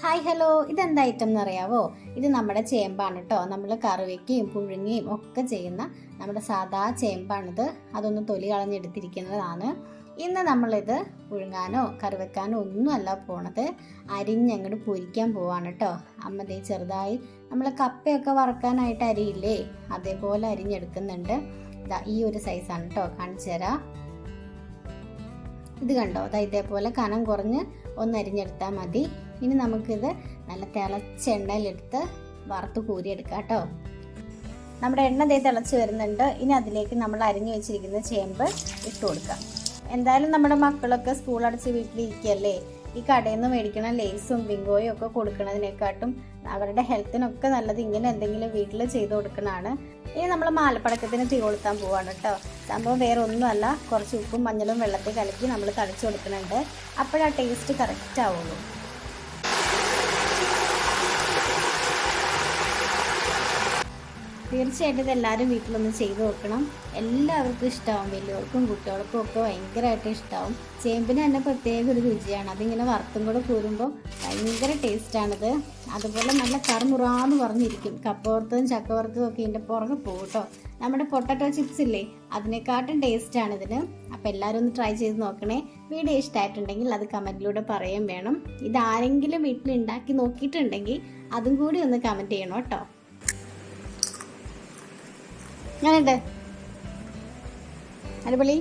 Hi hello, ഇതെന്താ item എന്നറിയാവോ? ഇത് നമ്മുടെ ചേമ്പാണ് കേട്ടോ. നമ്മൾ കറി വയ്ക്കുകയും പുഴുങ്ങുകയും ഒക്കെ ചെയ്യുന്ന നമ്മുടെ സാധാ ചേമ്പാണിത്. അതൊന്ന് തൊലി കളഞ്ഞെടുത്തിരിക്കുന്നതാണ്. ഇന്ന് നമ്മളിത് പുഴുങ്ങാനോ കറി വെക്കാനോ ഒന്നുമല്ല പോണത്, അരിഞ്ഞങ്ങോട്ട് പൊരിക്കാൻ പോവാണ് കേട്ടോ. അമ്മ ദേ ചെറുതായി നമ്മൾ കപ്പയൊക്കെ വറക്കാനായിട്ട് അരിയില്ലേ, അതേപോലെ അരിഞ്ഞെടുക്കുന്നുണ്ട്. ഇതാ ഈ ഒരു സൈസാണ് കേട്ടോ, കാണിച്ചു തരാം. ഇത് കണ്ടോ, അതാ ഇതേപോലെ കനം കുറഞ്ഞ് ഒന്ന് അരിഞ്ഞെടുത്താൽ മതി. ഇനി നമുക്കിത് നല്ല തിളച്ച എണ്ണയിലെടുത്ത് വറുത്ത് കോരിയെടുക്കാം കേട്ടോ. നമ്മുടെ എണ്ണ ദേ തിളച്ച് വരുന്നുണ്ട്. ഇനി അതിലേക്ക് നമ്മൾ അരിഞ്ഞു വെച്ചിരിക്കുന്ന ചേമ്പ് ഇട്ട് കൊടുക്കാം. എന്തായാലും നമ്മുടെ മക്കളൊക്കെ സ്കൂൾ അടച്ച് വീട്ടിലിരിക്കുകയല്ലേ, ഈ കടയിൽ നിന്ന് മേടിക്കണ ലേസും ബിങ്കോയും ഒക്കെ കൊടുക്കുന്നതിനെക്കാട്ടും അവരുടെ ഹെൽത്തിനൊക്കെ നല്ലത് ഇങ്ങനെ എന്തെങ്കിലും വീട്ടിൽ ചെയ്ത് കൊടുക്കണതാണ്. ഇനി നമ്മൾ മാലപ്പടക്കത്തിന് തീ കൊളുത്താൻ പോവാണ് കേട്ടോ. സംഭവം വേറെ ഒന്നുമല്ല, കുറച്ച് ഉപ്പും മഞ്ഞളും വെള്ളത്തിൽ കലക്കി നമ്മൾ തളിച്ചു കൊടുക്കുന്നുണ്ട്. അപ്പോഴാ ടേസ്റ്റ് കറക്റ്റ് ആവുള്ളൂ. തീർച്ചയായിട്ടും ഇതെല്ലാവരും വീട്ടിലൊന്ന് ചെയ്ത് നോക്കണം. എല്ലാവർക്കും ഇഷ്ടമാവും, വലിയവർക്കും കുട്ടികൾക്കും ഒക്കെ ഭയങ്കരമായിട്ട് ഇഷ്ടമാവും. ചേമ്പിന് തന്നെ പ്രത്യേക ഒരു രുചിയാണ്. അതിങ്ങനെ വറുത്തും കൂടെ കൂരുമ്പോൾ ഭയങ്കര ടേസ്റ്റാണിത്. അതുപോലെ നല്ല കറുമുറാന്ന് പറഞ്ഞിരിക്കും. കപ്പ വറുത്തതും ചക്ക വറുത്തതും ഒക്കെ ഇതിൻ്റെ പുറകെ പോകും കേട്ടോ. നമ്മുടെ പൊട്ടറ്റോ ചിപ്സ് ഇല്ലേ, അതിനെക്കാട്ടും ടേസ്റ്റാണ് ഇതിന്. അപ്പോൾ എല്ലാവരും ഒന്ന് ട്രൈ ചെയ്ത് നോക്കണേ. വീഡിയോ ഇഷ്ടമായിട്ടുണ്ടെങ്കിൽ അത് കമൻറ്റിലൂടെ പറയുകയും വേണം. ഇതാരെങ്കിലും വീട്ടിൽ ഉണ്ടാക്കി നോക്കിയിട്ടുണ്ടെങ്കിൽ അതും കൂടി ഒന്ന് കമൻറ്റ് ചെയ്യണം കേട്ടോ. ഞാനുണ്ട് അടിപൊളി.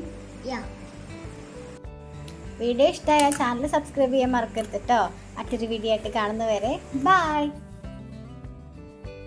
വീഡിയോ ഇഷ്ടമായ ചാനൽ സബ്സ്ക്രൈബ് ചെയ്യാൻ മറക്കരുത് കേട്ടോ. മറ്റൊരു വീഡിയോ ആയിട്ട് കാണുന്നവരെ ബൈ.